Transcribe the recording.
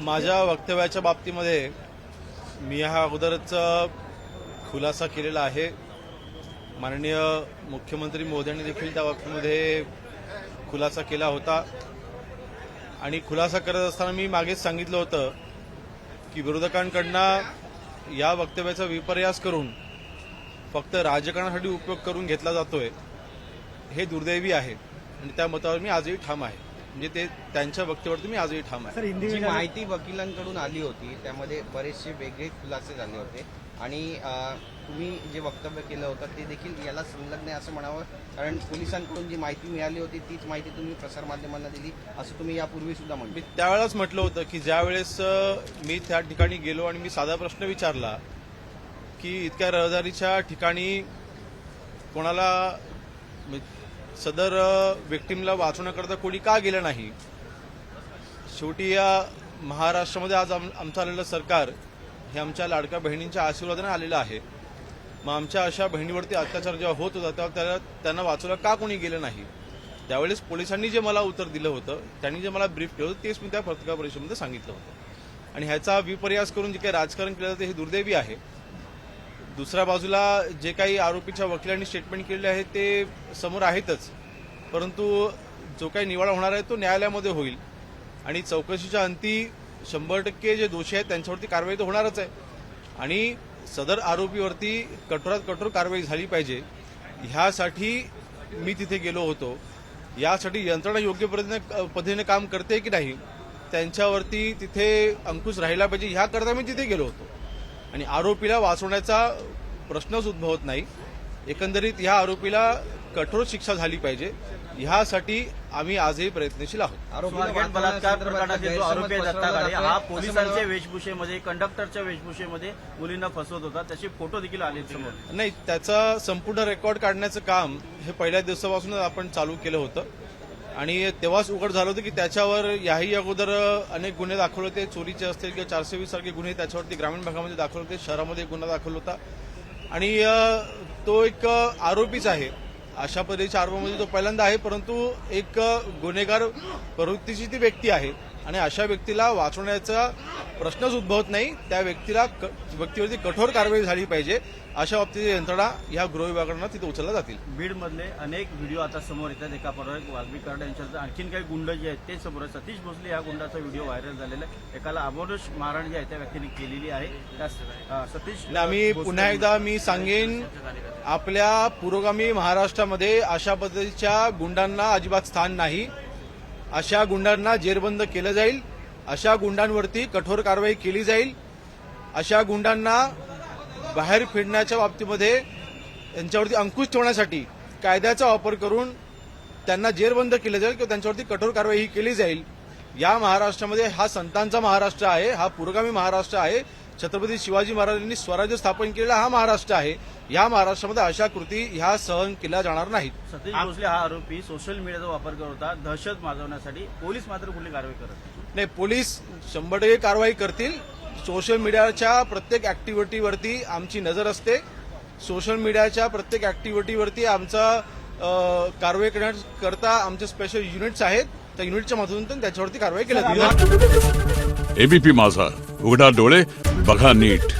माझ्या वक्तव्याच्या बाबतीमध्ये मी हा अगोदरच खुलासा केलेला आहे। माननीय मुख्यमंत्री मोदयांनी देखील त्या बाबतीमध्ये खुलासा केला होता आणि खुलासा करत असताना मी मागेच सांगितलं होतं की विरोधकांकडून या वक्तव्याचा विपर्यास करून फक्त राजकारणासाठी उपयोग करून घेतला जातोय, हे दुर्दैवी आहे आणि त्या मतावर मी आजही ठाम आहे। म्हणजे ते त्यांच्या वक्तव्यावरती मी आजही ठाम आहे। जी माहिती वकिलांकडून आली होती त्यामध्ये बरेचसे वेगळे खुलासे झाले होते आणि तुम्ही जे वक्तव्य केलं होतं ते देखील याला संलग्न आहे असं म्हणावं, कारण पोलिसांकडून जी माहिती मिळाली होती तीच माहिती तुम्ही प्रसारमाध्यमांना दिली असं तुम्ही यापूर्वी सुद्धा म्हटलं। मी त्यावेळेस म्हटलं होतं की ज्यावेळेस मी त्या ठिकाणी गेलो आणि मी साधा प्रश्न विचारला की इतक्या रहदारीच्या ठिकाणी कोणाला सदर विक्टिमला वाचवण्याकरता कोणी का गेलं नाही। शेवटी या महाराष्ट्रामध्ये आज आमचं आलेलं सरकार हे आमच्या लाडक्या बहिणींच्या आशीर्वादाने आलेलं आहे। मग आमच्या अशा बहिणीवरती अत्याचार जेव्हा होत होता तेव्हा त्यांना वाचवलं का कोणी गेलं नाही। त्यावेळेस पोलिसांनी जे मला उत्तर दिलं होतं, त्यांनी जे मला ब्रीफ केलं होतं तेच मी त्या पत्रकार परिषदेमध्ये सांगितलं होतं आणि ह्याचा विपर्यास करून जे काही राजकारण केलं जातं हे दुर्दैवी आहे। दुसऱ्या बाजूला जे काही आरोपीच्या वकिलांनी स्टेटमेंट केले आहे ते समोर आहेतच, परंतु जो काही निवाडा होणार आहे तो न्यायालयामध्ये होईल आणि चौकशीच्या अंती 100% जे दोषी आहेत त्यांच्यावरती कारवाई तर होणारच आहे आणि सदर आरोपीवरती कठोरात कठोर कारवाई झाली पाहिजे। ह्यासाठी मी तिथे गेलो होतो। यासाठी यंत्रणा योग्य पद्धतीने काम करते की नाही, त्यांच्यावरती तिथे अंकुश राहिला पाहिजे ह्याकरता मी तिथे गेलो होतो आणि आरोपीला वाचवण्याचा प्रश्नच उद्भवत नाही। एकंदरीत ह्या आरोपीला कठोर शिक्षा झाली पाहिजे ह्यासाठी आम्ही आजही प्रयत्नशील आहोत। बलात्कार प्रकरणाचे जो आरोपी आहे दत्ता गाडे हा पोलिसांच्या वेशभूषेमध्ये, कंडक्टरच्या वेशभूषेमध्ये मुलींना फसवत होता, त्याचे फोटो देखील आले समोर। नाही, त्याचा संपूर्ण रेकॉर्ड काढण्याचं काम हे पहिल्या दिवसापासूनच आपण चालू केलं होतं आणि तेव्हाच उघड झालं होतं की त्याच्यावर याही अगोदर अनेक गुन्हे दाखवले होते, चोरीचे असतील किंवा 420 सारखे गुन्हे त्याच्यावरती ग्रामीण भागामध्ये दाखल होते, शहरामध्ये गुन्हा दाखल होता आणि तो एक आरोपीच आहे। अशा पद्धतीच्या आरोपामध्ये तो पहिल्यांदा आहे, परंतु एक गुन्हेगार प्रवृत्तीची ती व्यक्ती आहे आणि अशा व्यक्तीला वाचवण्याचा प्रश्नच उद्भवत नाही। त्या व्यक्तीवरती कठोर कारवाई झाली पाहिजे अशा बाबतीत यंत्रणा या गृह विभागांना तिथे उचलल्या जातील। बीडमधले अनेक व्हिडिओ आता समोर येतात, एका पाठोपाठ वाल्मी कार्ड यांच्यावर आणखीन काही गुंड जे आहेत ते समोर, सतीश भोसले या गुंडाचा व्हिडिओ व्हायरल झालेला आहे, एकाला अमानुष मारहाण जी आहे त्या व्यक्तीने केलेली आहे। त्या सतीश आम्ही पुन्हा एकदा मी सांगेन, आपल्या पुरोगामी महाराष्ट्रामध्ये अशा पद्धतीच्या गुंडांना अजिबात स्थान नाही। अशा गुंडांना जेरबंद केलं जाईल, अशा गुंडांवरती कठोर कारवाई केली जाईल, अशा गुंडांना बाहेर फिरण्याच्या बाबतीमध्ये त्यांच्यावरती अंकुश ठेवण्यासाठी कायद्याचा वापर करून त्यांना जेरबंद केलं जाईल किंवा त्यांच्यावरती कठोर कारवाई ही केली जाईल। या महाराष्ट्रामध्ये हा संतांचा महाराष्ट्र आहे, हा पुरोगामी महाराष्ट्र आहे, छत्रपती शिवाजी महाराजांनी स्वराज्य स्थापन केलेला हा महाराष्ट्र आहे। या महाराष्ट्रामध्ये अशा कृती ह्या सहन केल्या जाणार नाहीत। सतीश भोसले हा आरोपी सोशल मीडियाचा वापर करत होता दहशत माजवण्यासाठी, पोलीस मात्र कुठली कारवाई करत नाही। पोलीस 100% कारवाई करतील। सोशल मीडियाच्या प्रत्येक ऍक्टिव्हिटीवरती आमची नजर असते, सोशल मीडियाच्या प्रत्येक ऍक्टिव्हिटीवरती आमचा कारवाई करण्याकरता आमचे स्पेशल युनिट्स आहेत, त्या युनिटच्या माध्यमातून त्याच्यावरती कारवाई केली जाते। एबीपी माझा, उघडा डोळे बघा नीट।